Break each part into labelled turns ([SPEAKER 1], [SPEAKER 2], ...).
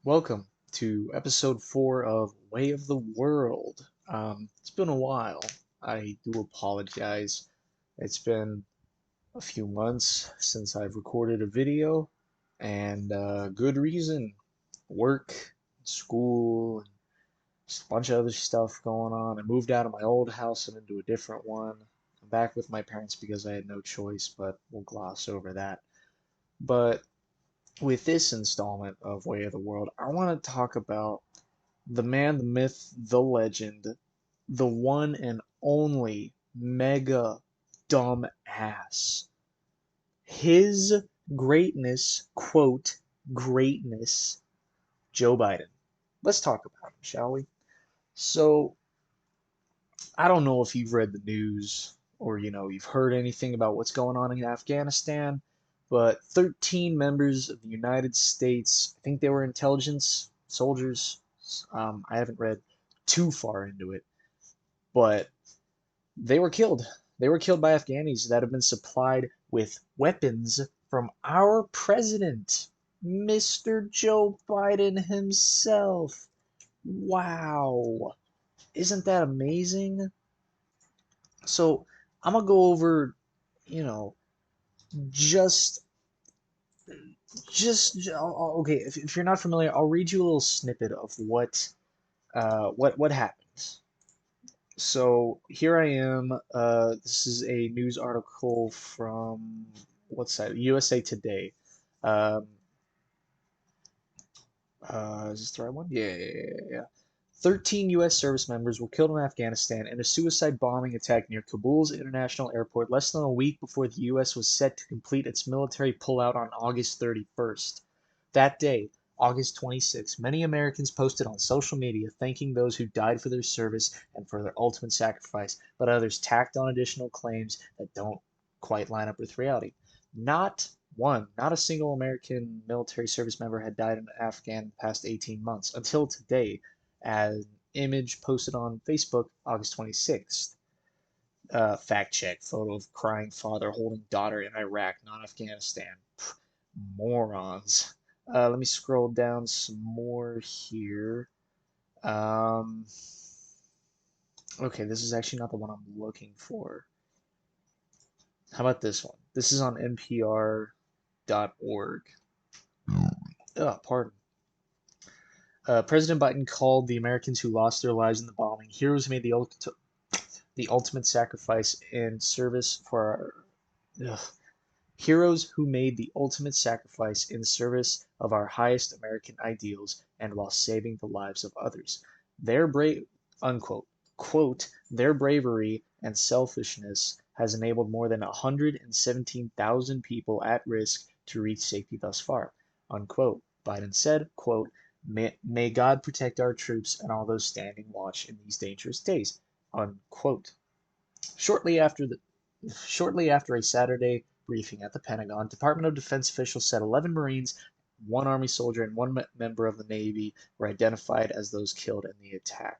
[SPEAKER 1] Welcome to episode 4 of Way of the World. It's been a while. I do apologize. It's been a few months since I've recorded a video, and good reason. Work, school, and just a bunch of other stuff going on. I moved out of my old house and into a different one. I'm back with my parents because I had no choice, but we'll gloss over that. But with this installment of Way of the World, I want to talk about the man, the myth, the legend, the one and only mega dumb ass. His greatness, quote, greatness, Joe Biden. Let's talk about him, shall we? So, I don't know if you've read the news or you've heard anything about what's going on in Afghanistan, but 13 members of the United States, I think they were intelligence soldiers. I haven't read too far into it, but they were killed. They were killed by Afghanis that have been supplied with weapons from our president, Mr. Joe Biden himself. Wow. Isn't that amazing? So I'm gonna go over, you know, just okay. If you're not familiar, I'll read you a little snippet of what happened. So here I am. This is a news article from what's that? USA Today. Um, is this the right one? Yeah. 13 U.S. service members were killed in Afghanistan in a suicide bombing attack near Kabul's international airport less than a week before the U.S. was set to complete its military pullout on August 31st. That day, August 26th, many Americans posted on social media thanking those who died for their service and for their ultimate sacrifice, but others tacked on additional claims that don't quite line up with reality. Not a single American military service member had died in Afghan in the past 18 months until today, an image posted on Facebook August 26th. Fact check photo of crying father holding daughter in Iraq, not Afghanistan. Pff, morons. Let me scroll down some more here. Um, okay, this is actually not the one I'm looking for. How about this one? This is on NPR.org. Pardon. President Biden called the Americans who lost their lives in the bombing heroes who made the ultimate sacrifice in service for our, heroes who made the ultimate sacrifice in service of our highest American ideals and while saving the lives of others. Their brave unquote quote their bravery and selfishness has enabled more than 117,000 people at risk to reach safety thus far. Unquote. Biden said, quote, may God protect our troops and all those standing watch in these dangerous days. Unquote. Shortly after the Shortly after a Saturday briefing at the Pentagon, Department of Defense officials said 11 Marines, one Army soldier, and one member of the Navy were identified as those killed in the attack.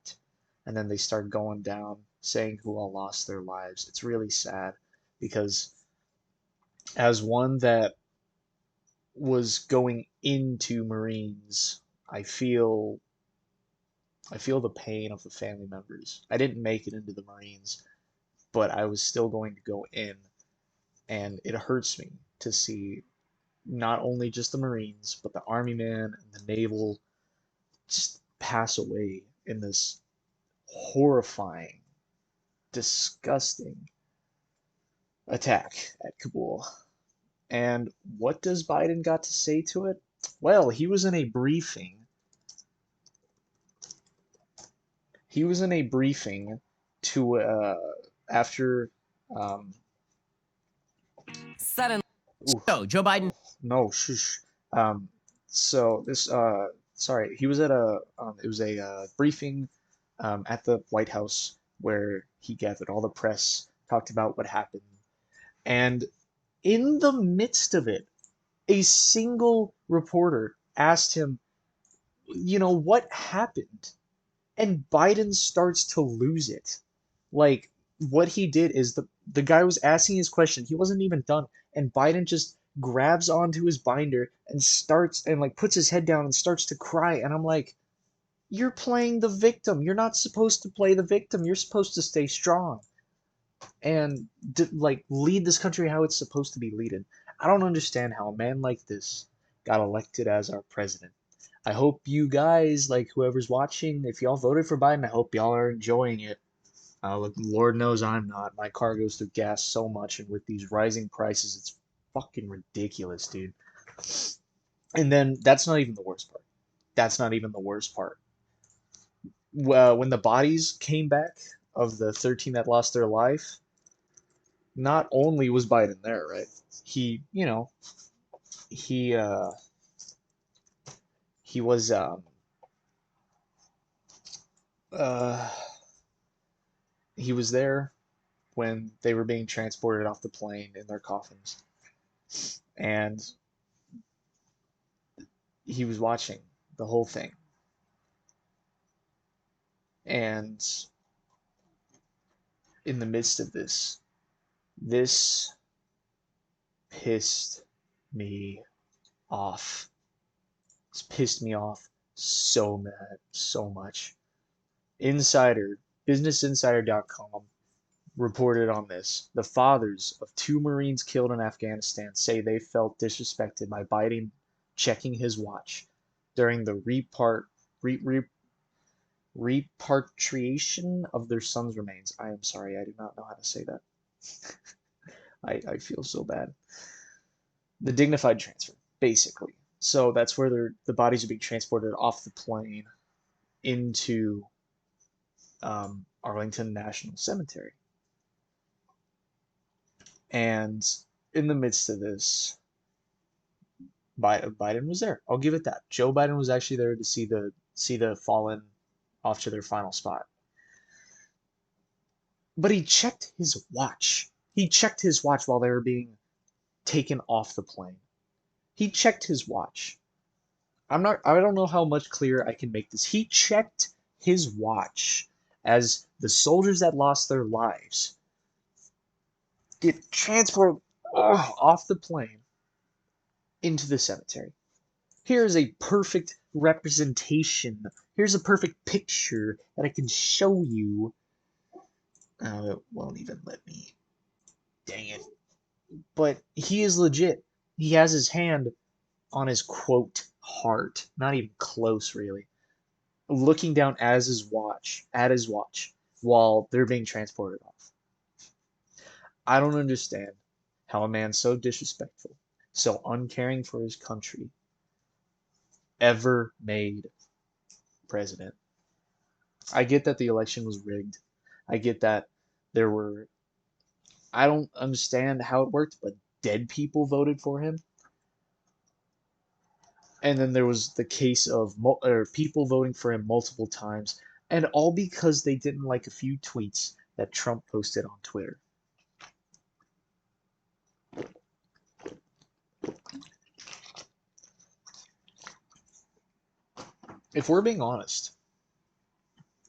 [SPEAKER 1] And then they start going down, saying who all lost their lives. It's really sad because as one that was going into Marines, I feel I feel the pain of the family members. I didn't make it into the Marines, but I was still going to go in, and it hurts me to see not only just the Marines, but the Army man and the Naval just pass away in this horrifying, disgusting attack at Kabul. And what does Biden got to say to it? Well, he was in a briefing. He was in a briefing to after um,
[SPEAKER 2] Suddenly,
[SPEAKER 1] ooh,
[SPEAKER 2] so Joe Biden.
[SPEAKER 1] no, shush. Um, so this, sorry, he was at it was a briefing at the White House where he gathered all the press, talked about what happened, and in the midst of it, a single reporter asked him, what happened? And Biden starts to lose it. Like what he did is the guy was asking his question, he wasn't even done, and Biden just grabs onto his binder and starts and like puts his head down and starts to cry. And I'm like, you're playing the victim. You're not supposed to play the victim. You're supposed to stay strong and like lead this country how it's supposed to be leaded. I don't understand how a man like this got elected as our president. I hope you guys, like whoever's watching, if y'all voted for Biden, I hope y'all are enjoying it. Lord knows I'm not. My car goes through gas so much, and with these rising prices, it's fucking ridiculous, dude. And then that's not even the worst part. That's not even the worst part. When the bodies came back of the 13 that lost their life, not only was Biden there, right? He, you know, he uh, he was uh, he was there when they were being transported off the plane in their coffins, and he was watching the whole thing. And in the midst of this pissed me off. It's pissed me off so mad, so much. Insider, BusinessInsider.com reported on this. The fathers of two Marines killed in Afghanistan say they felt disrespected by Biden checking his watch during the repatriation of their son's remains. I am sorry, I do not know how to say that. I feel so bad. The dignified transfer, basically. So that's where the bodies are being transported off the plane into Arlington National Cemetery. And in the midst of this, Biden was there. I'll give it that. Joe Biden was actually there to see the fallen off to their final spot. But he checked his watch. He checked his watch while they were being taken off the plane. He checked his watch. I don't know how much clearer I can make this. He checked his watch as the soldiers that lost their lives get transported off the plane into the cemetery. Here's a perfect representation. Here's a perfect picture that I can show you. Oh, it won't even let me. Dang it. But he is legit. He has his hand on his quote heart. Not even close, really. Looking down at his watch, while they're being transported off. I don't understand how a man so disrespectful, so uncaring for his country, ever made president. I get that the election was rigged. I get that there were, I don't understand how it worked, but dead people voted for him. And then there was the case of people voting for him multiple times, and all because they didn't like a few tweets that Trump posted on Twitter. If we're being honest,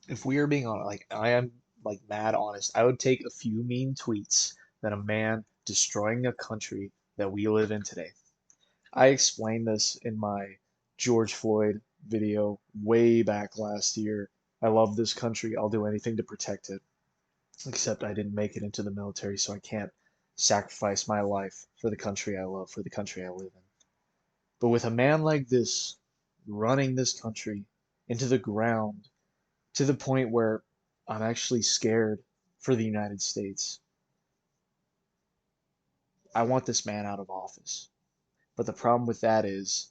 [SPEAKER 1] if we are being honest, like I am like mad honest, I would take a few mean tweets than a man destroying a country that we live in today. I explained this in my George Floyd video way back last year. I love this country. I'll do anything to protect it. Except I didn't make it into the military, so I can't sacrifice my life for the country I love, for the country I live in. But with a man like this running this country into the ground to the point where I'm actually scared for the United States, I want this man out of office. But the problem with that is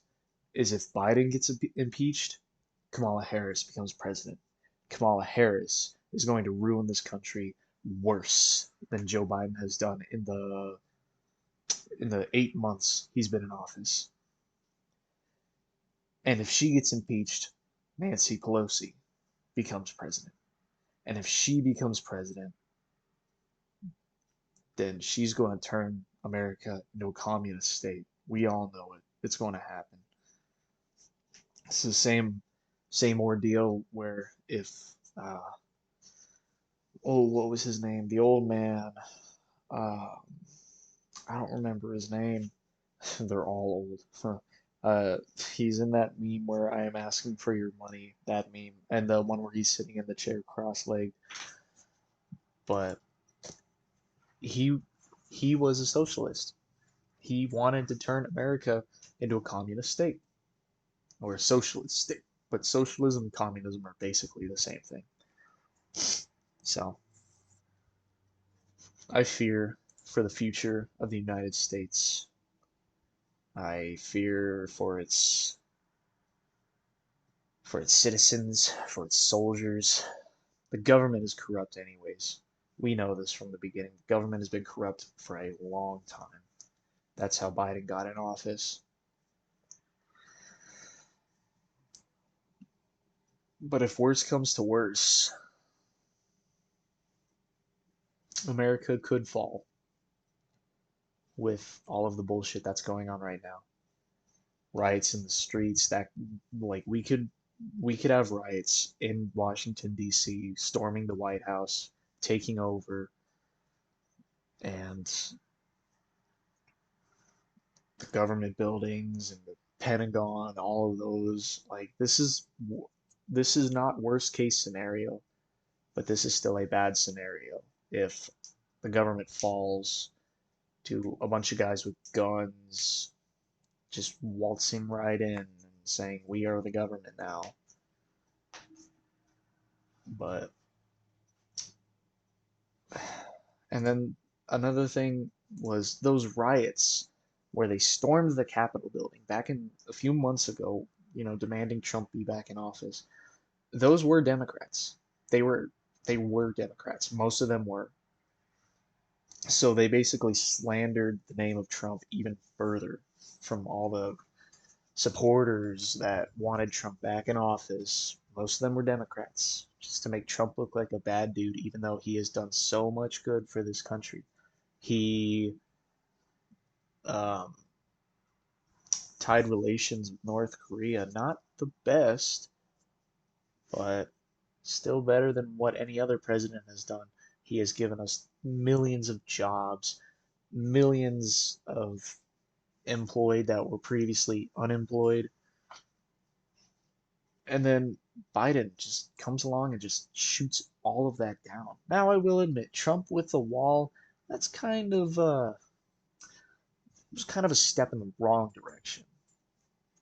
[SPEAKER 1] if Biden gets impeached, Kamala Harris becomes president. Kamala Harris is going to ruin this country worse than Joe Biden has done in the 8 months he's been in office. And if she gets impeached, Nancy Pelosi becomes president. And if she becomes president, then she's going to turn America into a communist state. We all know it. It's going to happen. It's the same ordeal where if what was his name? The old man. Uh, I don't remember his name. They're all old. Huh. Uh, he's in that meme where I am asking for your money, that meme, and the one where he's sitting in the chair cross-legged. But he he was a socialist. He wanted to turn America into a communist state or a socialist state. But socialism and communism are basically the same thing. So I fear for the future of the United States. I fear for its citizens, for its soldiers. The government is corrupt anyways. We know this from the beginning. The government has been corrupt for a long time. That's how Biden got in office. But if worse comes to worse, America could fall with all of the bullshit that's going on right now. Riots in the streets that like we could have riots in Washington D.C., storming the White House, taking over, and the government buildings and the Pentagon, all of those. Like this is not worst case scenario, but this is still a bad scenario if the government falls to a bunch of guys with guns just waltzing right in and saying we are the government now. But and then another thing was those riots where they stormed the Capitol building back in a few months ago, demanding Trump be back in office. Those were Democrats. They were they were Democrats. Most of them were. So they basically slandered the name of Trump even further from all the supporters that wanted Trump back in office. Most of them were Democrats, just to make Trump look like a bad dude, even though he has done so much good for this country. He um, tied relations with North Korea. Not the best, but still better than what any other president has done. He has given us millions of jobs, millions of employed that were previously unemployed. And then Biden just comes along and just shoots all of that down. Now, I will admit, Trump with the wall, that's kind of a step in the wrong direction.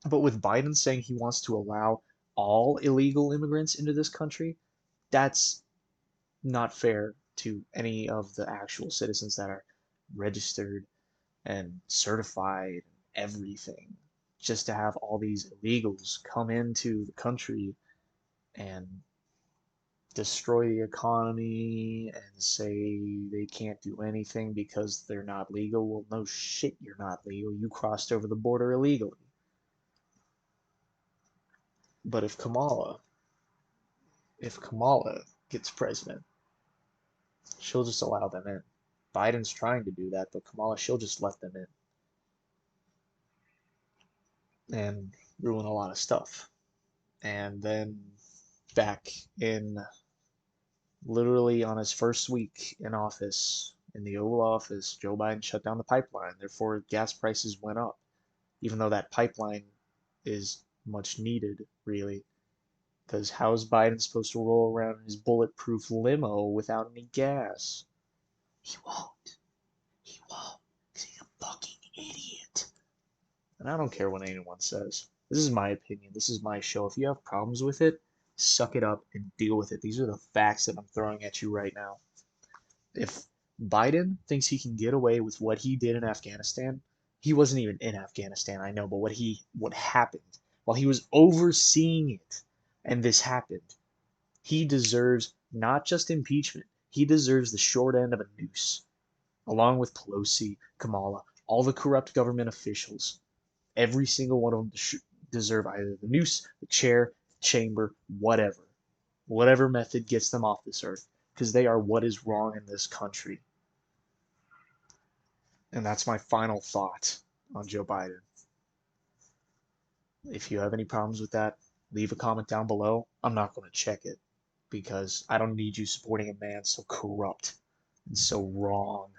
[SPEAKER 1] But with Biden saying he wants to allow all illegal immigrants into this country, that's not fair to any of the actual citizens that are registered and certified and everything. Just to have all these illegals come into the country and destroy the economy and say they can't do anything because they're not legal. Well, no shit, you're not legal. You crossed over the border illegally. But if Kamala gets president, she'll just allow them in. Biden's trying to do that, but Kamala, she'll just let them in and ruin a lot of stuff. And then back in literally on his first week in office, in the Oval Office, Joe Biden shut down the pipeline. Therefore, gas prices went up, even though that pipeline is much needed, really. Because how is Biden supposed to roll around in his bulletproof limo without any gas? He won't. He won't. Because he's a fucking idiot. And I don't care what anyone says. This is my opinion. This is my show. If you have problems with it, suck it up and deal with it. These are the facts that I'm throwing at you right now. If Biden thinks he can get away with what he did in Afghanistan, he wasn't even in Afghanistan, I know, but what happened while he was overseeing it and this happened, he deserves not just impeachment, he deserves the short end of a noose, along with Pelosi, Kamala, all the corrupt government officials. Every single one of them deserve either the noose, the chair, the chamber, whatever method gets them off this earth, because they are what is wrong in this country. And that's my final thought on Joe Biden. If you have any problems with that, leave a comment down below. I'm not going to check it because I don't need you supporting a man so corrupt and so wrong,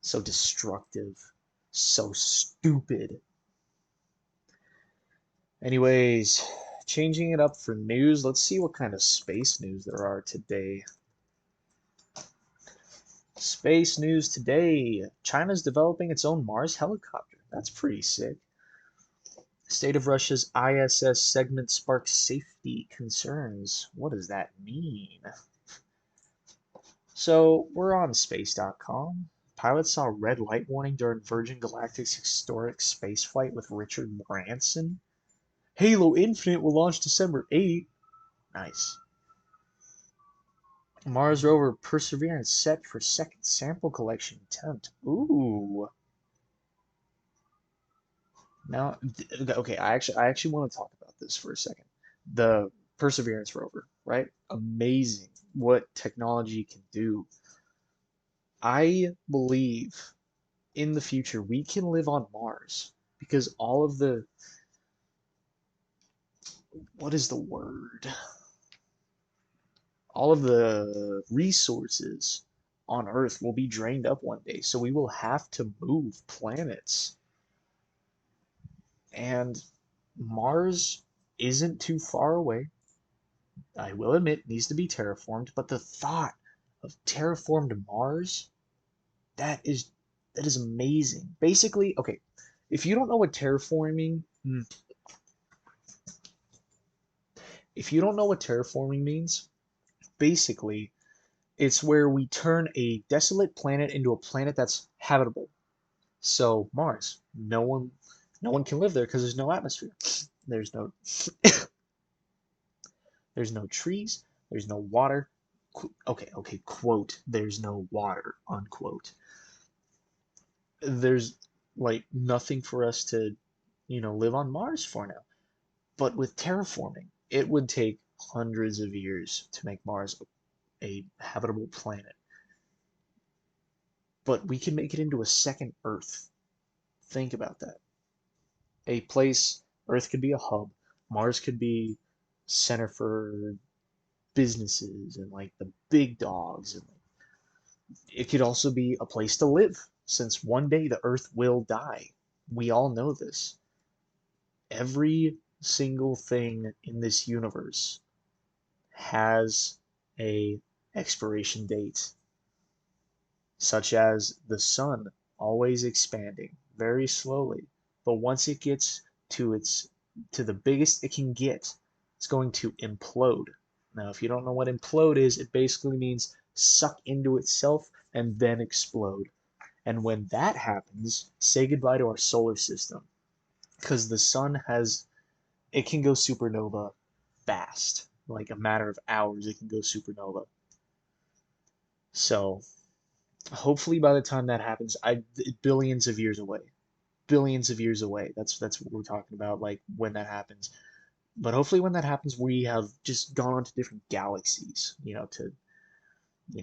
[SPEAKER 1] so destructive. So stupid. Anyways, changing it up for news, let's see what kind of space news there are today. Space news today. China's developing its own Mars helicopter. That's pretty sick. State of Russia's ISS segment sparks safety concerns. What does that mean? So, we're on space.com. Pilots saw red light warning during Virgin Galactic's historic spaceflight with Richard Branson. Halo Infinite will launch December 8th. Nice. Mars rover Perseverance set for second sample collection attempt. Ooh. Now, okay, I actually want to talk about this for a second. The Perseverance rover, right? Amazing what technology can do. I believe in the future we can live on Mars because all of the, what is the word? All of the resources on Earth will be drained up one day, so we will have to move planets. And Mars isn't too far away. I will admit, it needs to be terraformed, but the thought of terraformed Mars, that is that is amazing. Basically, okay, if you don't know what if you don't know what terraforming means, basically it's where we turn a desolate planet into a planet that's habitable. So Mars, no one can live there because there's no atmosphere. There's no there's no trees, there's no water. Okay, quote, there's no water, unquote. There's like nothing for us to, live on Mars for now. But with terraforming, it would take hundreds of years to make Mars a habitable planet. But we can make it into a second Earth. Think about that. A place, Earth could be a hub, Mars could be center for businesses and like the big dogs, and it could also be a place to live since one day the Earth will die. We all know this. Every single thing in this universe has a expiration date, such as the sun always expanding very slowly, but once it gets to the biggest it can get, it's going to implode. Now, if you don't know what implode is, it basically means suck into itself and then explode. And when that happens, say goodbye to our solar system, because the sun has it can go supernova fast. Like a matter of hours, it can go supernova. So hopefully by the time that happens, billions of years away, billions of years away. That's what we're talking about. Like when that happens. But hopefully when that happens, we have just gone on to different galaxies, to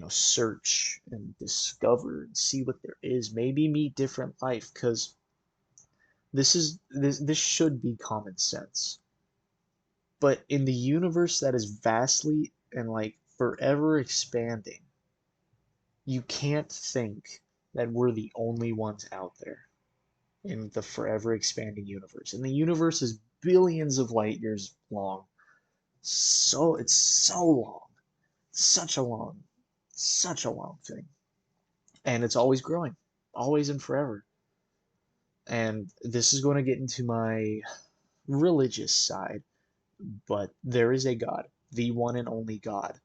[SPEAKER 1] search and discover and see what there is. Maybe meet different life, because this should be common sense. But in the universe that is vastly and like forever expanding, you can't think that we're the only ones out there in the forever expanding universe. And the universe is billions of light years long. So it's so long. Such a long, such a long thing. And it's always growing, always and forever. And this is going to get into my religious side, but there is a God, the one and only God,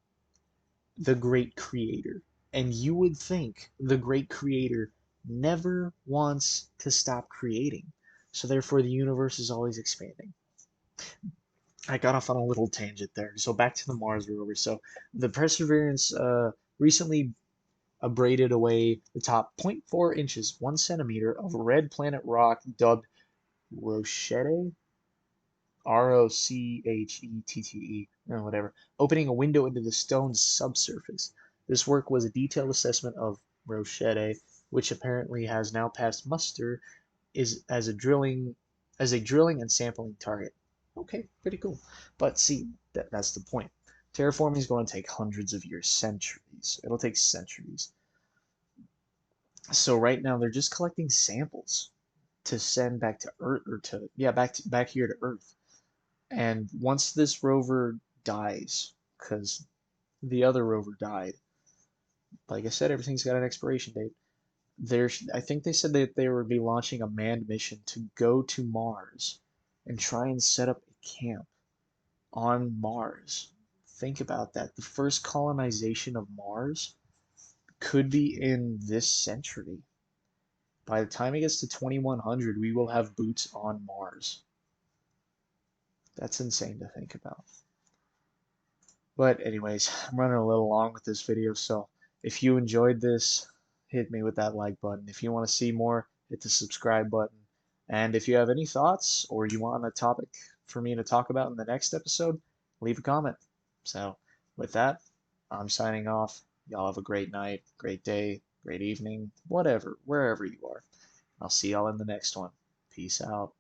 [SPEAKER 1] the great creator. And you would think the great creator never wants to stop creating. So therefore the universe is always expanding. I got off on a little tangent there. So back to the Mars rover. So the Perseverance recently abraded away the top zero point 0.4 inches, 1 centimeter of red planet rock dubbed Rochette, Rochette, whatever, opening a window into the stone's subsurface. This work was a detailed assessment of Rochette, which apparently has now passed muster is as a drilling and sampling target. Okay, pretty cool. But see, that's the point. Terraforming is going to take hundreds of years, centuries. It'll take centuries. So right now they're just collecting samples. to send back to Earth, or to, yeah, back here to Earth. And once this rover dies, because the other rover died, like I said, everything's got an expiration date. I think they said that they would be launching a manned mission to go to Mars and try and set up a camp on Mars. Think about that. The first colonization of Mars could be in this century. By the time it gets to 2100, we will have boots on Mars. That's insane to think about. But anyways, I'm running a little long with this video, so if you enjoyed this, hit me with that like button. If you want to see more, hit the subscribe button. And if you have any thoughts or you want a topic for me to talk about in the next episode, leave a comment. So with that, I'm signing off. Y'all have a great night, great day, great evening, whatever, wherever you are. I'll see y'all in the next one. Peace out.